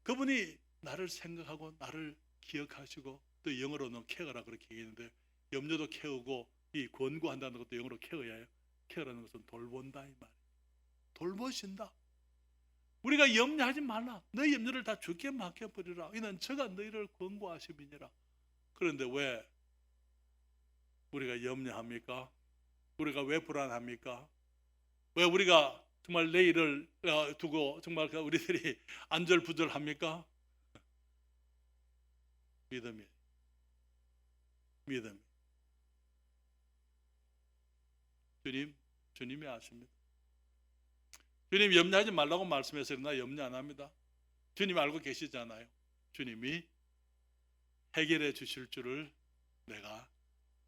그분이 나를 생각하고 나를 기억하시고, 또 영어로는 케어라 그렇게 얘기했는데, 염려도 케어고 이 권고한다는 것도 영어로 케어예요. 케어라는 것은 돌본다 이 말이에요. 돌보신다. 우리가 염려하지 말라. 너희 염려를 다 주께 맡겨버리라. 이는 저가 너희를 권고하심이니라. 그런데 왜 우리가 염려합니까? 우리가 왜 불안합니까? 왜 우리가 정말 내일을 두고 정말 우리들이 안절부절합니까? 믿음이. 주님이 아십니다. 주님 염려하지 말라고 말씀해서 나 염려 안 합니다. 주님 알고 계시잖아요. 주님이 해결해 주실 줄을 내가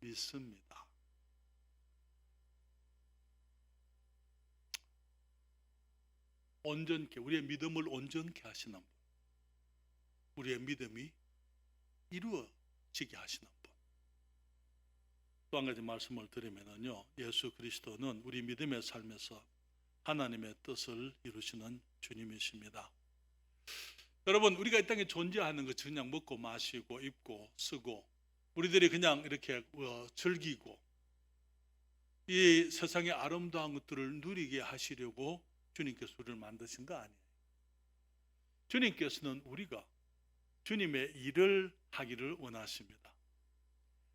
믿습니다. 온전케, 우리의 믿음을 온전케 하시는 분, 우리의 믿음이 이루어지게 하시는 분. 또 한 가지 말씀을 드리면요, 예수 그리스도는 우리 믿음의 삶에서 하나님의 뜻을 이루시는 주님이십니다. 여러분, 우리가 이 땅에 존재하는 것이 그냥 먹고 마시고 입고 쓰고 우리들이 그냥 이렇게 즐기고 이 세상의 아름다운 것들을 누리게 하시려고 주님께서 우리를 만드신 거 아니에요. 주님께서는 우리가 주님의 일을 하기를 원하십니다.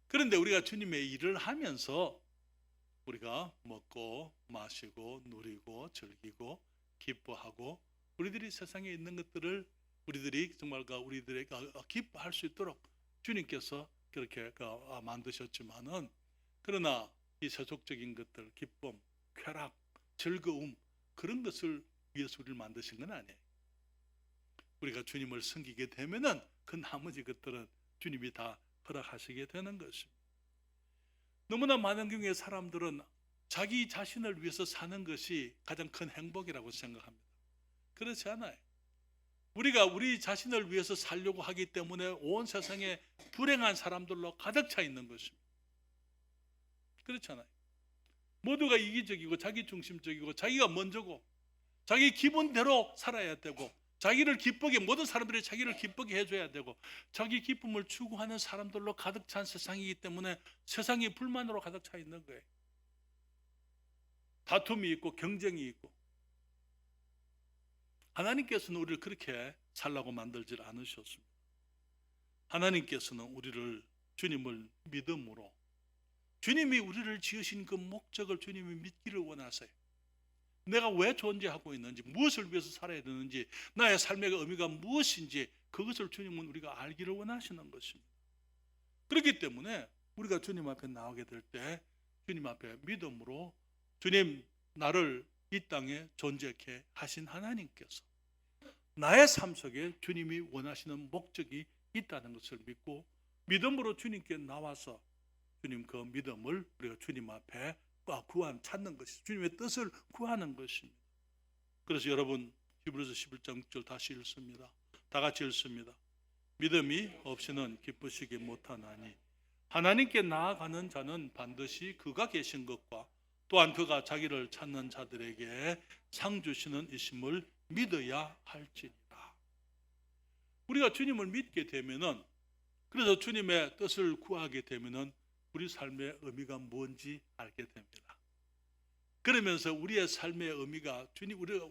그런데 우리가 주님의 일을 하면서 우리가 먹고 마시고 누리고 즐기고 기뻐하고 우리들이 세상에 있는 것들을 우리들이 정말 우리들이 기뻐할 수 있도록 주님께서 그렇게 만드셨지만은, 그러나 이 세속적인 것들, 기쁨, 쾌락, 즐거움, 그런 것을 위해서 우리를 만드신 건 아니에요. 우리가 주님을 섬기게 되면은 그 나머지 것들은 주님이 다 허락하시게 되는 것입니다. 너무나 많은 경우에 사람들은 자기 자신을 위해서 사는 것이 가장 큰 행복이라고 생각합니다. 그렇지 않아요. 우리가 우리 자신을 위해서 살려고 하기 때문에 온 세상에 불행한 사람들로 가득 차 있는 것입니다. 그렇잖아요. 모두가 이기적이고 자기중심적이고 자기가 먼저고 자기 기분대로 살아야 되고 자기를 기쁘게, 모든 사람들이 자기를 기쁘게 해줘야 되고 자기 기쁨을 추구하는 사람들로 가득 찬 세상이기 때문에 세상이 불만으로 가득 차 있는 거예요. 다툼이 있고 경쟁이 있고. 하나님께서는 우리를 그렇게 살라고 만들지 않으셨습니다. 하나님께서는 우리를 주님을 믿음으로, 주님이 우리를 지으신 그 목적을 주님이 믿기를 원하세요. 내가 왜 존재하고 있는지, 무엇을 위해서 살아야 되는지, 나의 삶의 의미가 무엇인지 그것을 주님은 우리가 알기를 원하시는 것입니다. 그렇기 때문에 우리가 주님 앞에 나오게 될 때 주님 앞에 믿음으로, 주님, 나를 이 땅에 존재케 하신 하나님께서 나의 삶 속에 주님이 원하시는 목적이 있다는 것을 믿고 믿음으로 주님께 나와서 주님 그 믿음을 우리가 주님 앞에 찾는 것이, 주님의 뜻을 구하는 것입니다. 그래서 여러분, 히브리서 11장 6절 다시 읽습니다. 다 같이 읽습니다. 믿음이 없이는 기쁘시기 못하나니 하나님께 나아가는 자는 반드시 그가 계신 것과 또한 그가 자기를 찾는 자들에게 상 주시는 이심을 믿어야 할지니라. 우리가 주님을 믿게 되면은, 그래서 주님의 뜻을 구하게 되면은 우리 삶의 의미가 뭔지 알게 됩니다. 그러면서 우리의 삶의 의미가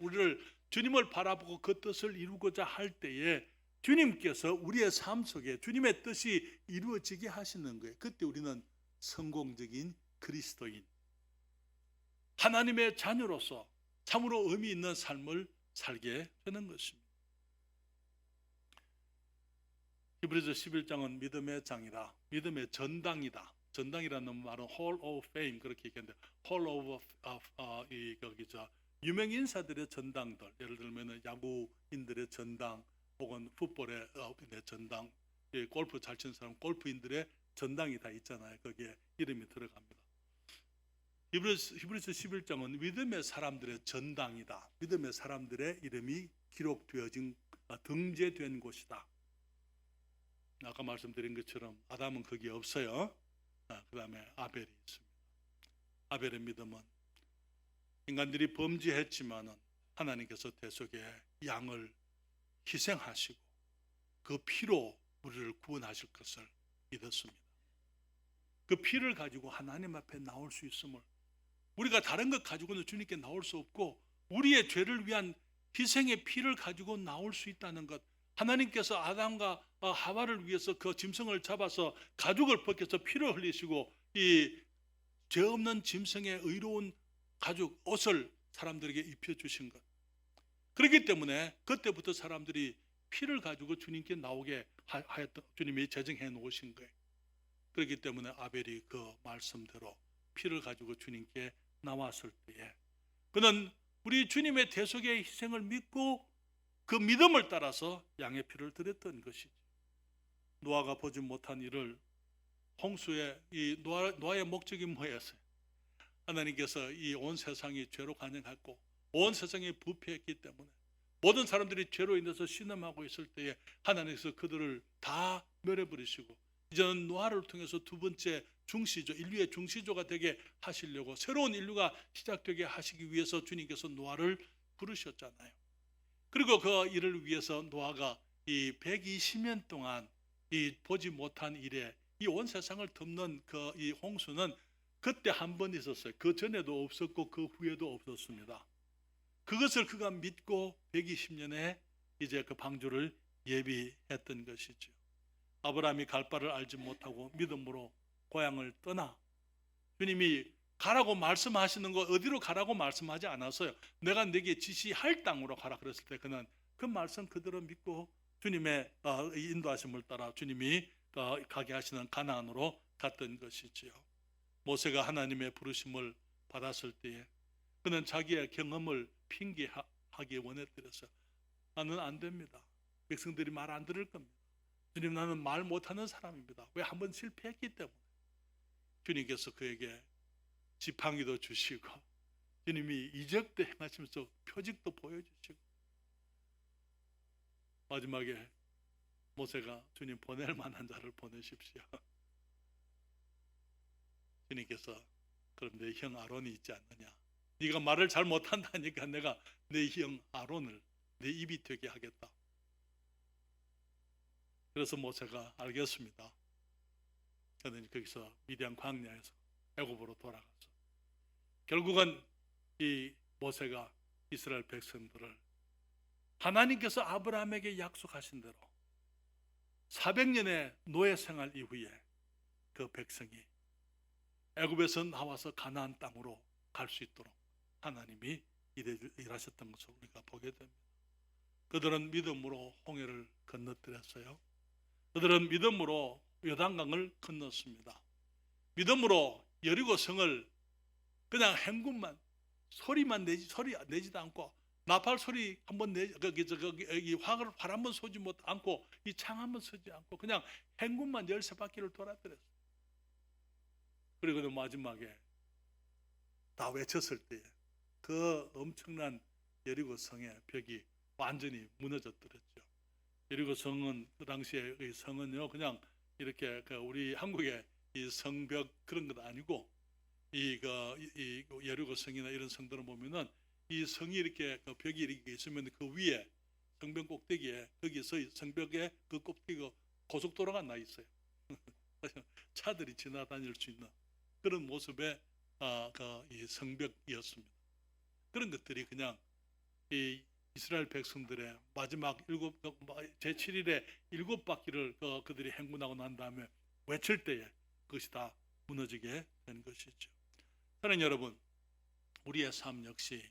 우리를 주님을 바라보고 그 뜻을 이루고자 할 때에 주님께서 우리의 삶 속에 주님의 뜻이 이루어지게 하시는 거예요. 그때 우리는 성공적인 그리스도인, 하나님의 자녀로서 참으로 의미 있는 삶을 살게 되는 것입니다. 히브리서 11장은 믿음의 장이다, 믿음의 전당이다. 전당이라는 말은 Hall of Fame 그렇게 얘기하는데, Hall of 유명 인사들의 전당들, 예를 들면 야구인들의 전당, 혹은 풋볼의 전당, 골프 잘 치는 사람 골프인들의 전당이 다 있잖아요. 거기에 이름이 들어갑니다. 히브리서 11장은 믿음의 사람들의 전당이다, 믿음의 사람들의 이름이 기록되어진, 등재된 곳이다. 아까 말씀드린 것처럼 아담은 거기에 없어요. 그 다음에 아벨이 있습니다. 아벨의 믿음은 인간들이 범죄했지만은 하나님께서 대속의 양을 희생하시고 그 피로 우리를 구원하실 것을 믿었습니다. 그 피를 가지고 하나님 앞에 나올 수 있음을, 우리가 다른 것 가지고는 주님께 나올 수 없고 우리의 죄를 위한 희생의 피를 가지고 나올 수 있다는 것, 하나님께서 아담과 하와를 위해서 그 짐승을 잡아서 가죽을 벗겨서 피를 흘리시고 이 죄 없는 짐승의 의로운 가죽 옷을 사람들에게 입혀주신 것, 그렇기 때문에 그때부터 사람들이 피를 가지고 주님께 나오게 하였던, 주님이 제정해 놓으신 거예요. 그렇기 때문에 아벨이 그 말씀대로 피를 가지고 주님께 나왔을 때에 그는 우리 주님의 대속의 희생을 믿고 그 믿음을 따라서 양의 피를 드렸던 것이지. 노아가 보지 못한 일을, 홍수의 이 노아의 목적이 뭐였어요? 하나님께서 이 온 세상이 죄로 관영했고 온 세상이 부패했기 때문에 모든 사람들이 죄로 인해서 신음하고 있을 때에 하나님께서 그들을 다 멸해버리시고 이제는 노아를 통해서 두 번째 중시조, 인류의 중시조가 되게 하시려고, 새로운 인류가 시작되게 하시기 위해서 주님께서 노아를 부르셨잖아요. 그리고 그 일을 위해서 노아가 이 120년 동안 이 보지 못한 일에 이 온 세상을 덮는 그 이 홍수는 그때 한 번 있었어요. 그 전에도 없었고 그 후에도 없었습니다. 그것을 그가 믿고 120년에 이제 그 방주를 예비했던 것이죠. 아브라함이 갈 바를 알지 못하고 믿음으로 고향을 떠나, 주님이 가라고 말씀하시는 거 어디로 가라고 말씀하지 않았어요. 내가 내게 지시할 땅으로 가라 그랬을 때 그는 그 말씀 그대로 믿고 주님의 인도하심을 따라 주님이 가게 하시는 가나안으로 갔던 것이지요. 모세가 하나님의 부르심을 받았을 때에 그는 자기의 경험을 핑계하기 원했더랬어요. 나는 안 됩니다. 백성들이 말 안 들을 겁니다. 주님, 나는 말 못하는 사람입니다. 왜? 한번 실패했기 때문에. 주님께서 그에게 지팡이도 주시고 주님이 이적도 행하시면서 표직도 보여주시고 마지막에 모세가 주님 보낼 만한 자를 보내십시오. 주님께서 그럼 내 형 아론이 있지 않느냐, 네가 말을 잘 못한다니까 내가 내 형 아론을 내 입이 되게 하겠다. 그래서 모세가 알겠습니다. 저는 거기서 미디안 광야에서 애굽으로 돌아가서 결국은 이 모세가 이스라엘 백성들을 하나님께서 아브라함에게 약속하신 대로 400년의 노예 생활 이후에 그 백성이 애굽에서 나와서 가나안 땅으로 갈 수 있도록 하나님이 일하셨던 것을 우리가 보게 됩니다. 그들은 믿음으로 홍해를 건너뜨렸어요. 그들은 믿음으로 요단강을 건넜습니다. 믿음으로 여리고 성을 그냥 행군만, 소리 내지도 않고, 나팔 소리 한번 활 한번 쏘지 않고, 이 창 한번 쏘지 않고 그냥 행군만 13바퀴를 돌아들였어요. 그리고 마지막에 다 외쳤을 때 그 엄청난 여리고 성의 벽이 완전히 무너졌더랬죠. 여리고 성은 그 당시에 이 성은요 그냥 이렇게 우리 한국의 이 성벽 그런 것 아니고 이 여리고 성이나 이런 성들을 보면은 이 성이 이렇게 벽이 이렇게 있으면 그 위에 성벽 꼭대기에 거기서 성벽에 그 꼭대기가 고속도로가 나 있어요. 차들이 지나다닐 수 있는 그런 모습의 이 성벽이었습니다. 그런 것들이 그냥 이 이스라엘 백성들의 마지막 제7일에 7바퀴를 그들이 행군하고 난 다음에 외칠 때에 그것이 다 무너지게 된 것이죠. 사랑하는 여러분, 우리의 삶 역시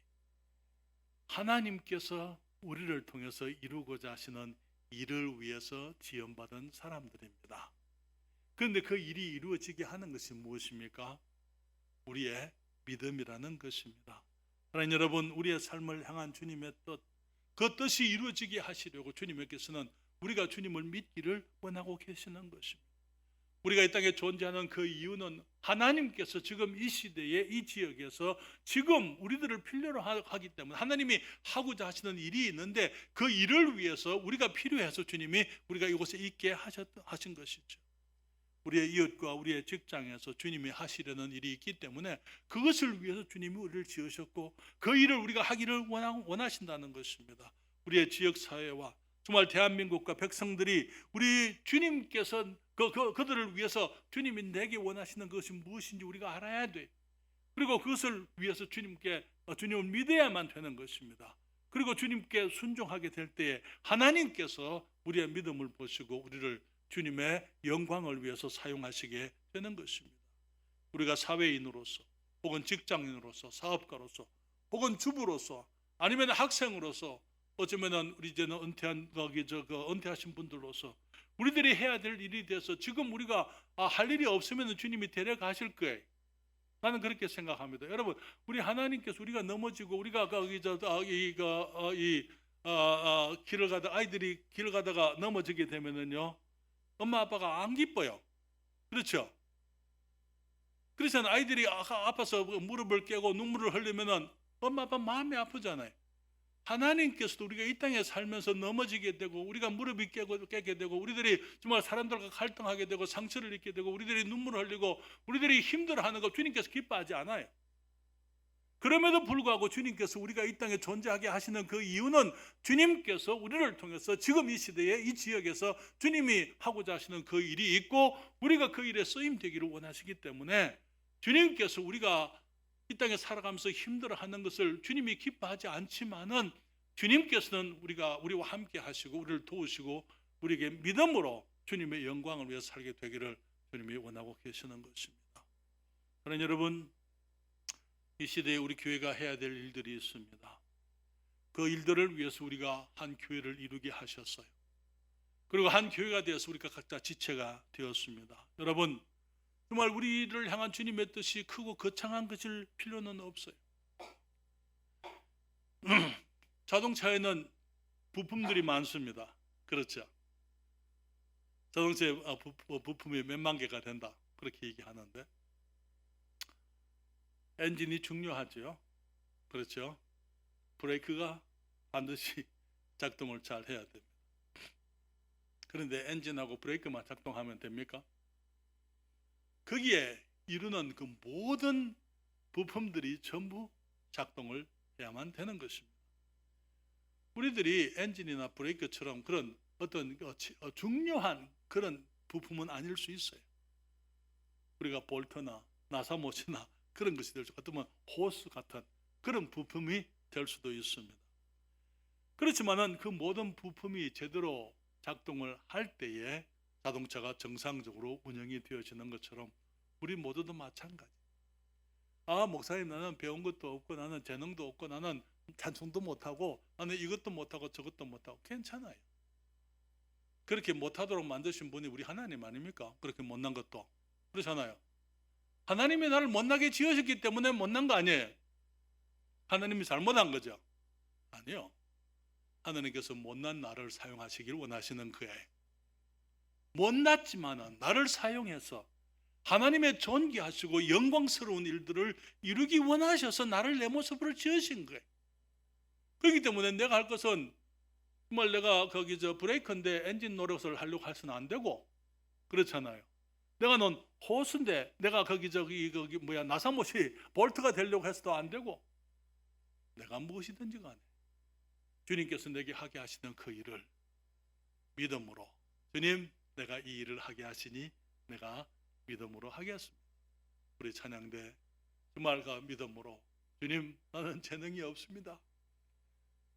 하나님께서 우리를 통해서 이루고자 하시는 일을 위해서 지원받은 사람들입니다. 그런데 그 일이 이루어지게 하는 것이 무엇입니까? 우리의 믿음이라는 것입니다. 하나님 여러분, 우리의 삶을 향한 주님의 뜻, 그 뜻이 이루어지게 하시려고 주님께서는 우리가 주님을 믿기를 원하고 계시는 것입니다. 우리가 이 땅에 존재하는 그 이유는 하나님께서 지금 이 시대에 이 지역에서 지금 우리들을 필요로 하기 때문에 하나님이 하고자 하시는 일이 있는데 그 일을 위해서 우리가 필요해서 주님이 우리가 이곳에 있게 하신 것이죠. 우리의 이웃과 우리의 직장에서 주님이 하시려는 일이 있기 때문에 그것을 위해서 주님이 우리를 지으셨고 그 일을 우리가 하기를 원하신다는 것입니다. 우리의 지역사회와 정말 대한민국과 백성들이 우리 주님께서 그들을 위해서 주님이 내게 원하시는 것이 무엇인지 우리가 알아야 돼. 그리고 그것을 위해서 주님을 믿어야만 되는 것입니다. 그리고 주님께 순종하게 될 때에 하나님께서 우리의 믿음을 보시고 우리를 주님의 영광을 위해서 사용하시게 되는 것입니다. 우리가 사회인으로서 혹은 직장인으로서 사업가로서 혹은 주부로서 아니면 학생으로서 어쩌면은 우리 이제는 은퇴하신 분들로서 우리들이 해야 될 일이 돼서 지금 우리가 할 일이 없으면 주님이 데려가실 거예요. 나는 그렇게 생각합니다. 여러분, 우리 하나님께서 우리가 넘어지고 우리가 길을 가다 아이들이 길을 가다가 넘어지게 되면은요, 엄마 아빠가 안 기뻐요. 그렇죠? 그래서 아이들이 아파서 무릎을 깨고 눈물을 흘리면은 엄마 아빠 마음이 아프잖아요. 하나님께서도 우리가 이 땅에 살면서 넘어지게 되고 우리가 무릎이 깨게 되고 우리들이 정말 사람들과 갈등하게 되고 상처를 입게 되고 우리들이 눈물을 흘리고 우리들이 힘들어하는 거 주님께서 기뻐하지 않아요. 그럼에도 불구하고 주님께서 우리가 이 땅에 존재하게 하시는 그 이유는 주님께서 우리를 통해서 지금 이 시대에 이 지역에서 주님이 하고자 하시는 그 일이 있고 우리가 그 일에 쓰임되기를 원하시기 때문에 주님께서 우리가 이 땅에 살아가면서 힘들어하는 것을 주님이 기뻐하지 않지만은 주님께서는 우리와 함께 하시고 우리를 도우시고 우리에게 믿음으로 주님의 영광을 위해 살게 되기를 주님이 원하고 계시는 것입니다. 그러나 여러분, 이 시대에 우리 교회가 해야 될 일들이 있습니다. 그 일들을 위해서 우리가 한 교회를 이루게 하셨어요. 그리고 한 교회가 되어서 우리가 각자 지체가 되었습니다. 여러분, 정말 우리를 향한 주님의 뜻이 크고 거창한 것일 필요는 없어요. 자동차에는 부품들이 많습니다. 그렇죠? 자동차에 부품이 몇만 개가 된다. 그렇게 얘기하는데 엔진이 중요하죠. 그렇죠? 브레이크가 반드시 작동을 잘 해야 됩니다. 그런데 엔진하고 브레이크만 작동하면 됩니까? 거기에 이루는 그 모든 부품들이 전부 작동을 해야만 되는 것입니다. 우리들이 엔진이나 브레이크처럼 그런 어떤 중요한 그런 부품은 아닐 수 있어요. 우리가 볼트나 나사못이나 그런 것이 될 수, 어쩌면 호스 같은 그런 부품이 될 수도 있습니다. 그렇지만은 그 모든 부품이 제대로 작동을 할 때에 자동차가 정상적으로 운영이 되어지는 것처럼 우리 모두도 마찬가지. 목사님, 나는 배운 것도 없고 나는 재능도 없고 나는 찬송도 못하고 나는 이것도 못하고 저것도 못하고. 괜찮아요. 그렇게 못하도록 만드신 분이 우리 하나님 아닙니까? 그렇게 못난 것도. 그렇잖아요. 하나님이 나를 못나게 지으셨기 때문에 못난 거 아니에요. 하나님이 잘못한 거죠. 아니요. 하나님께서 못난 나를 사용하시길 원하시는 거예요. 못났지만은 나를 사용해서 하나님의 존귀하시고 영광스러운 일들을 이루기 원하셔서 나를 내 모습으로 지으신 거예요. 그렇기 때문에 내가 할 것은 정말 내가 브레이크인데 엔진 노릇을 하려고 해서는 안 되고, 그렇잖아요. 내가 넌 호수인데 내가 나사못이 볼트가 되려고 해서도 안 되고, 내가 무엇이든지 간에 주님께서 내게 하게 하시는 그 일을 믿음으로, 주님 내가 이 일을 하게 하시니 내가 믿음으로 하겠습니다. 우리 찬양대 정말 그 믿음으로, 주님 나는 재능이 없습니다.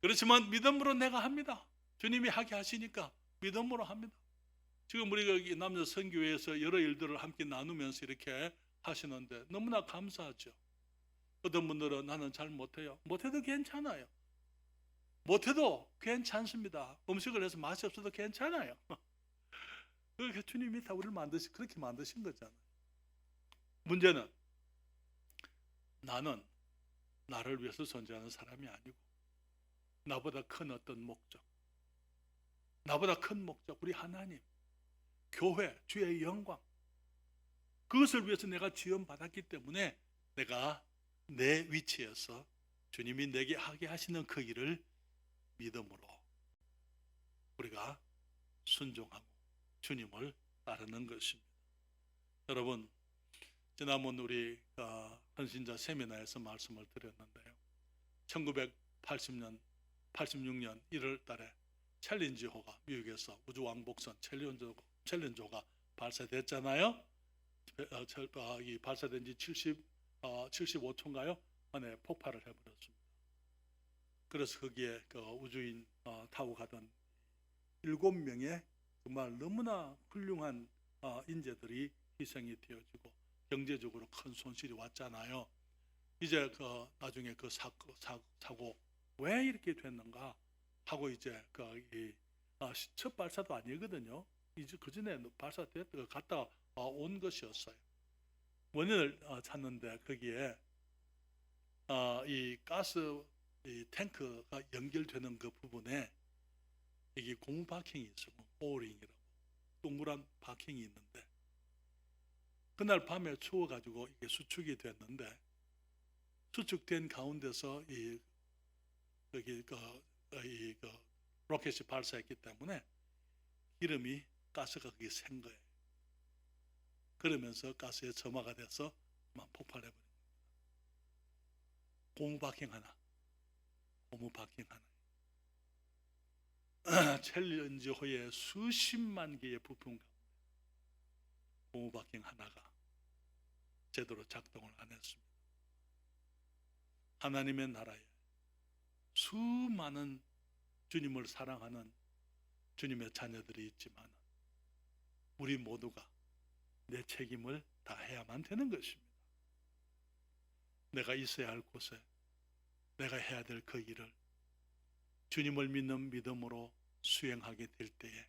그렇지만 믿음으로 내가 합니다. 주님이 하게 하시니까 믿음으로 합니다. 지금 우리가 여기 남자 선교회에서 여러 일들을 함께 나누면서 이렇게 하시는데 너무나 감사하죠. 어떤 분들은 나는 잘 못해요. 못해도 괜찮아요. 못해도 괜찮습니다. 음식을 해서 맛이 없어도 괜찮아요. 그렇게 주님이 다 우리를 그렇게 만드신 거잖아요. 문제는 나는 나를 위해서 존재하는 사람이 아니고 나보다 큰 어떤 목적, 나보다 큰 목적, 우리 하나님, 교회, 주의 영광, 그것을 위해서 내가 지원받았기 때문에 내가 내 위치에서 주님이 내게 하게 하시는 그 일을 믿음으로 우리가 순종하고 주님을 따르는 것입니다. 여러분, 지난번 우리 헌신자 세미나에서 말씀을 드렸는데요. 1986년 1월 달에 챌린지호가 미국에서 우주왕복선 챌린지호가 발사됐잖아요. 이 발사된 지 75초인가요? 안에 폭발을 해버렸습니다. 그래서 거기에 그 우주인 타고 가던 7명의 정말 너무나 훌륭한 인재들이 희생이 되어지고 경제적으로 큰 손실이 왔잖아요. 이제 나중에 그 사고 왜 이렇게 됐는가 하고 이제 첫 발사도 아니거든요. 이제 그 전에 갔다 온 것이었어요. 원인을 찾는데 거기에 이 가스 이 탱크가 연결되는 그 부분에 이게 고무 바킹이 있어요. 오링이라고 동그란 바킹이 있는데 그날 밤에 추워가지고 이게 수축이 됐는데 수축된 가운데서 여기 로켓이 발사했기 때문에 기름이 가스가 거기 샌 거예요. 그러면서 가스에 점화가 돼서 막 폭발해버린 겁니다. 고무 바킹 하나. 챌린지호의 수십만 개의 부품 가운데 고무 바킹 하나가 제대로 작동을 안 했습니다. 하나님의 나라에 수많은 주님을 사랑하는 주님의 자녀들이 있지만 우리 모두가 내 책임을 다해야만 되는 것입니다. 내가 있어야 할 곳에 내가 해야 될 그 일을 주님을 믿는 믿음으로 수행하게 될 때에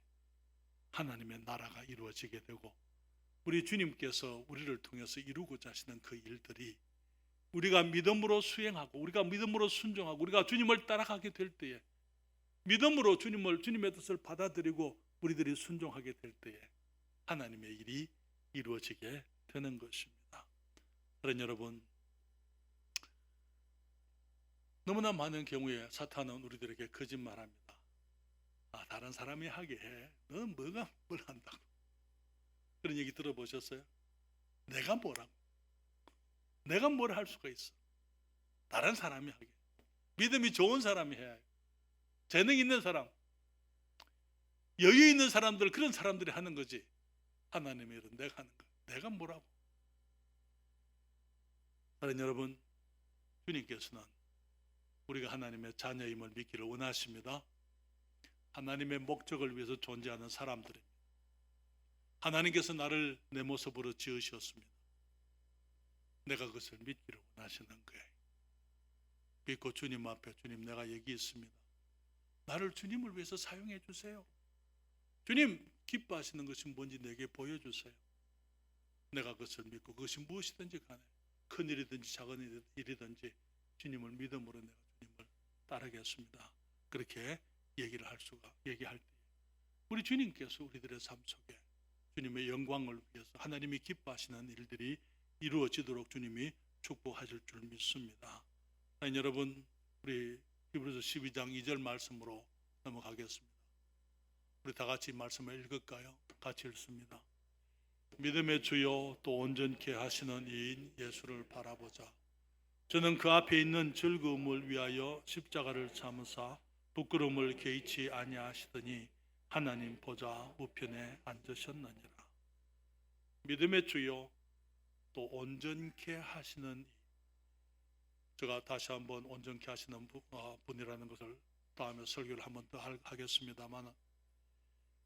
하나님의 나라가 이루어지게 되고 우리 주님께서 우리를 통해서 이루고자 하시는 그 일들이 우리가 믿음으로 수행하고 우리가 믿음으로 순종하고 우리가 주님을 따라가게 될 때에 믿음으로 주님의 뜻을 받아들이고 우리들이 순종하게 될 때에 하나님의 일이 이루어지게 되는 것입니다. 그런 여러분, 너무나 많은 경우에 사탄은 우리들에게 거짓말합니다. 다른 사람이 하게 해. 너는 뭘 한다고. 그런 얘기 들어보셨어요? 내가 뭐라고? 내가 뭘 할 수가 있어? 다른 사람이 하게. 믿음이 좋은 사람이 해야 해요. 재능 있는 사람, 여유 있는 사람들, 그런 사람들이 하는 거지. 하나님의 일은 내가 하는 거야. 내가 뭐라고? 사랑하는 여러분, 주님께서는 우리가 하나님의 자녀임을 믿기를 원하십니다. 하나님의 목적을 위해서 존재하는 사람들입니다. 하나님께서 나를 내 모습으로 지으셨습니다. 내가 그것을 믿기를 원하시는 거예요. 믿고 주님 앞에 주님 내가 여기 있습니다. 나를 주님을 위해서 사용해 주세요. 주님 기뻐하시는 것이 뭔지 내게 보여주세요. 내가 그것을 믿고 그것이 무엇이든지 간에 큰 일이든지 작은 일이든지 주님을 믿음으로 내가 주님을 따르겠습니다. 그렇게 얘기할 때 우리 주님께서 우리들의 삶 속에 주님의 영광을 위해서 하나님이 기뻐하시는 일들이 이루어지도록 주님이 축복하실 줄 믿습니다. 여러분, 우리 히브리서 12장 2절 말씀으로 넘어가겠습니다. 우리 다 같이 말씀을 읽을까요? 같이 읽습니다. 믿음의 주요 또 온전케 하시는 이인 예수를 바라보자. 저는 그 앞에 있는 즐거움을 위하여 십자가를 참으사 부끄러움을 개의치 아니하시더니 하나님 보좌 우편에 앉으셨느니라. 믿음의 주요 또 온전케 하시는 제가 다시 한번 온전케 하시는 분이라는 것을 다음에 설교를 한번 더 하겠습니다만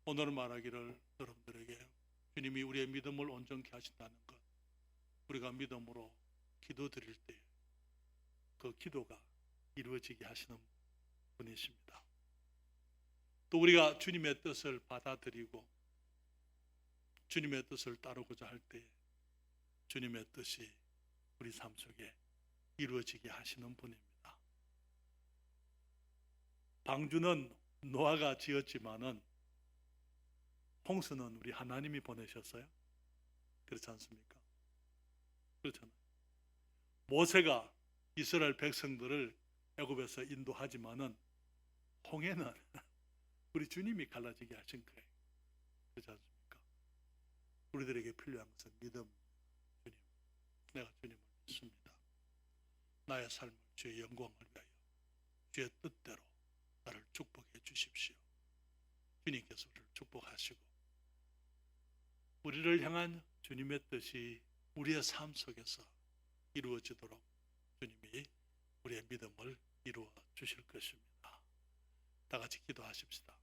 오늘 말하기를 여러분들에게 주님이 우리의 믿음을 온전케 하신다는 것, 우리가 믿음으로 기도 드릴 때 그 기도가 이루어지게 하시는 분이십니다. 또 우리가 주님의 뜻을 받아들이고 주님의 뜻을 따르고자 할 때 주님의 뜻이 우리 삶 속에 이루어지게 하시는 분입니다. 방주는 노아가 지었지만은 홍수는 우리 하나님이 보내셨어요. 그렇지 않습니까? 그렇잖아요. 모세가 이스라엘 백성들을 애굽에서 인도하지만은 홍해는 우리 주님이 갈라지게 하신 거예요. 그렇지 않습니까? 우리들에게 필요한 것은 믿음. 주님, 내가 주님을 믿습니다. 나의 삶을 주의 영광을 위하여 주의 뜻대로 나를 축복해 주십시오. 주님께서 우리를 축복하시고 우리를 향한 주님의 뜻이 우리의 삶 속에서 이루어지도록 주님이 우리의 믿음을 이루어 주실 것입니다. 다 같이 기도하십시다.